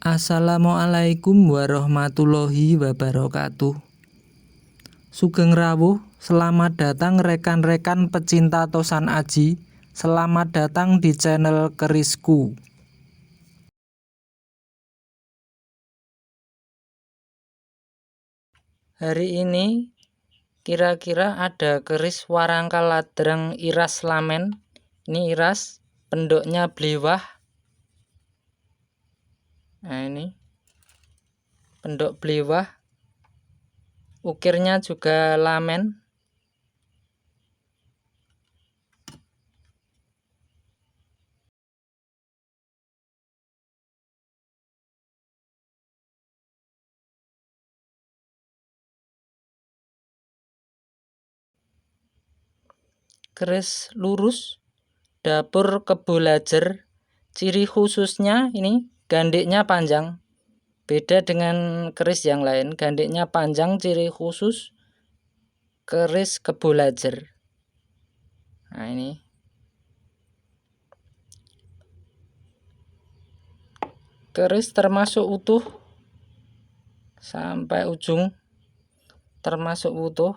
Assalamualaikum warahmatullahi wabarakatuh. Sugeng rawuh, selamat datang rekan-rekan pecinta Tosan Aji. Selamat datang di channel Kerisku. Hari ini kira-kira ada keris warangka ladrang iras lamen. Ini iras, pendoknya bliwah. Nah, ini pendok bliwah, ukirnya juga lamen. Keris lurus, dapur Kebo Lajer. Ciri khususnya ini gandiknya panjang. Beda dengan keris yang lain, gandiknya panjang, ciri khusus keris Kebo Lajer. Nah, ini keris termasuk utuh sampai ujung, termasuk utuh.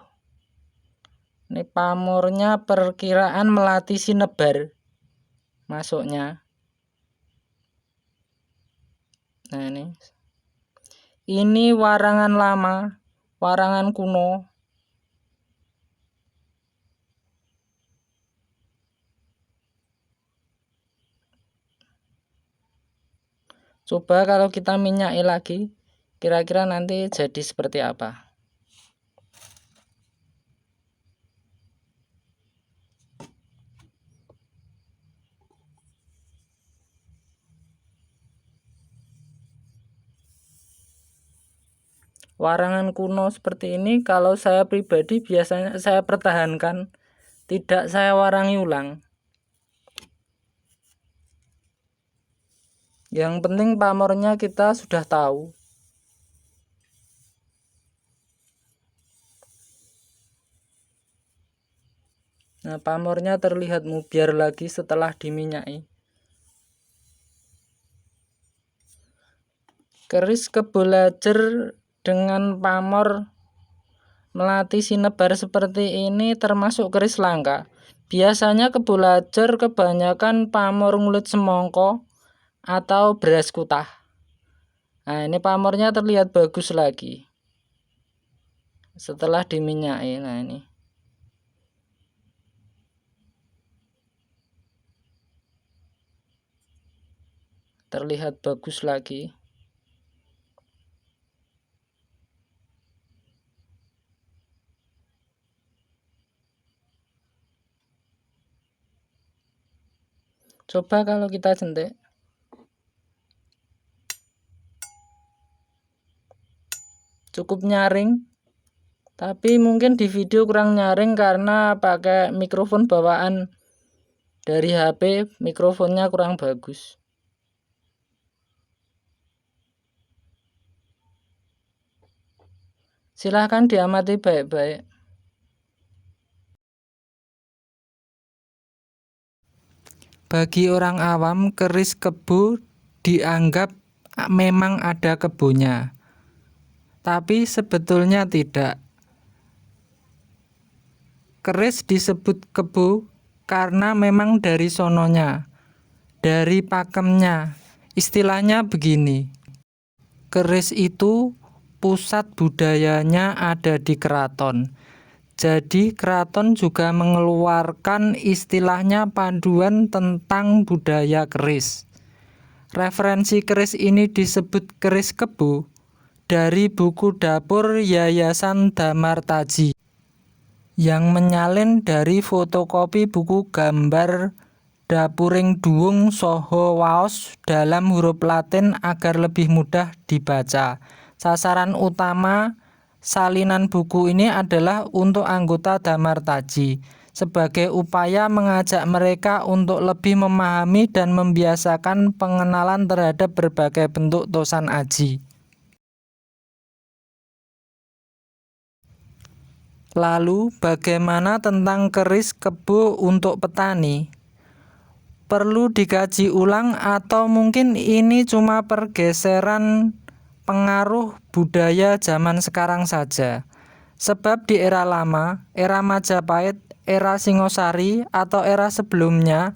Ini pamornya perkiraan melati sinebar masuknya. Nah, ini warangan lama, warangan kuno. Coba kalau kita minyaki lagi, kira-kira nanti jadi seperti apa. Warangan kuno seperti ini kalau saya pribadi biasanya saya pertahankan, tidak saya warangi ulang. Yang penting pamornya kita sudah tahu. Nah, pamornya terlihat mubiar lagi setelah diminyaki. Keris Kebo Lajer dengan pamor melati sinebar seperti ini termasuk keris langka. Biasanya Kebo Lajer kebanyakan pamor ngulit semongko atau beras kutah. Nah, ini pamornya terlihat bagus lagi setelah diminyaki. Nah, ini terlihat bagus lagi. Coba kalau kita jentik, cukup nyaring, tapi mungkin di video kurang nyaring karena pakai mikrofon bawaan dari HP, mikrofonnya kurang bagus. Silahkan diamati baik-baik. Bagi orang awam, keris kebo dianggap memang ada kebonya, tapi sebetulnya tidak. Keris disebut kebo karena memang dari sononya, dari pakemnya. Istilahnya begini, keris itu pusat budayanya ada di keraton. Jadi keraton juga mengeluarkan istilahnya panduan tentang budaya keris. Referensi keris ini disebut keris kebo dari buku dapur Yayasan Damartaji yang menyalin dari fotokopi buku gambar dapuring duwung soho waos dalam huruf Latin agar lebih mudah dibaca. Sasaran utama salinan buku ini adalah untuk anggota Damartaji sebagai upaya mengajak mereka untuk lebih memahami dan membiasakan pengenalan terhadap berbagai bentuk Tosan Aji. Lalu bagaimana tentang keris kebo untuk petani? perlu dikaji ulang atau mungkin ini cuma pergeseran pengaruh budaya zaman sekarang saja. Sebab di era lama, era Majapahit, era Singosari, atau era sebelumnya,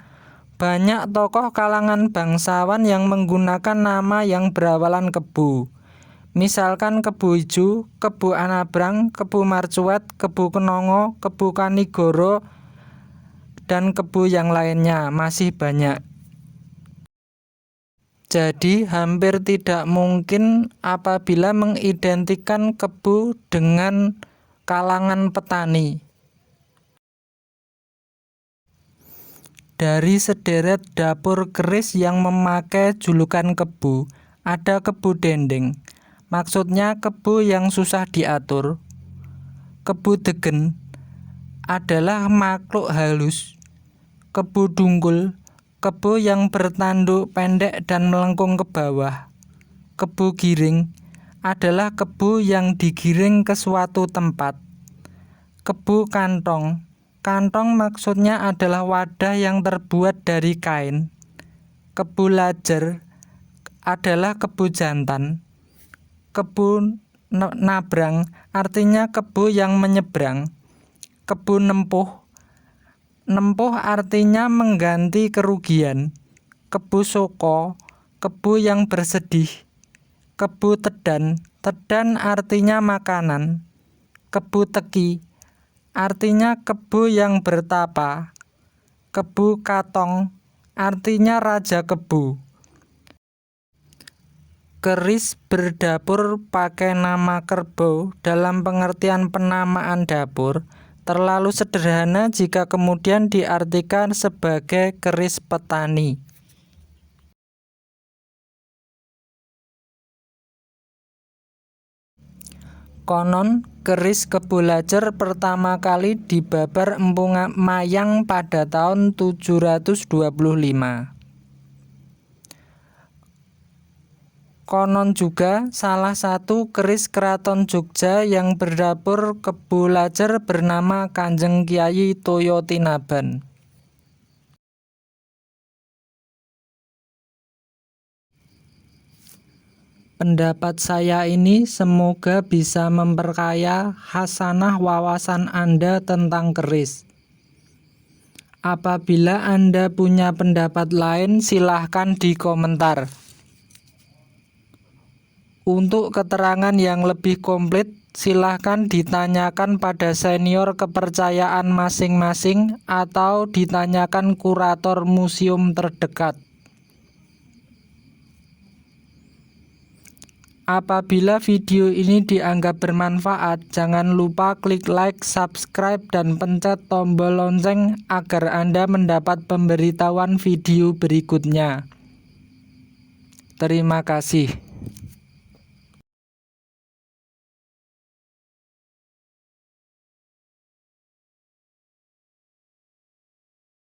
banyak tokoh kalangan bangsawan yang menggunakan nama yang berawalan Kebu. Misalkan Kebu Ijo, Kebu Anabrang, Kebu Marcuet, Kebu Kenongo, Kebu Kanigoro, dan kebu yang lainnya masih banyak. Jadi hampir tidak mungkin apabila mengidentikan kebu dengan kalangan petani. Dari sederet dapur keris yang memakai julukan kebu, ada kebu dendeng. Maksudnya kebu yang susah diatur. Kebu degen adalah makhluk halus. Kebu dungkul, kebu yang bertanduk pendek dan melengkung ke bawah. Kebu giring adalah kebu yang digiring ke suatu tempat. Kebu kantong, kantong maksudnya adalah wadah yang terbuat dari kain. Kebu lajer adalah kebu jantan. Kebu nabrang artinya kebu yang menyeberang. Kebu nempuh, nempuh artinya mengganti kerugian. Kebu soko, kebu yang bersedih. Kebu tedan, tedan artinya makanan. Kebu teki, artinya kebu yang bertapa. Kebu katong, artinya raja kebu. Keris berdapur pakai nama kerbau dalam pengertian penamaan dapur terlalu sederhana jika kemudian diartikan sebagai keris petani. Konon, keris Kebu Lajer pertama kali dibabar Empu Mayang pada tahun 725. Konon juga salah satu keris keraton Jogja yang berdapur Kebu Lajer bernama Kanjeng Kyai Toyo Tinaban. Pendapat saya ini semoga bisa memperkaya khasanah wawasan Anda tentang keris. Apabila Anda punya pendapat lain, silahkan di komentar. Untuk keterangan yang lebih komplit, silahkan ditanyakan pada senior kepercayaan masing-masing atau ditanyakan kurator museum terdekat. Apabila video ini dianggap bermanfaat, jangan lupa klik like, subscribe, dan pencet tombol lonceng agar Anda mendapat pemberitahuan video berikutnya. Terima kasih.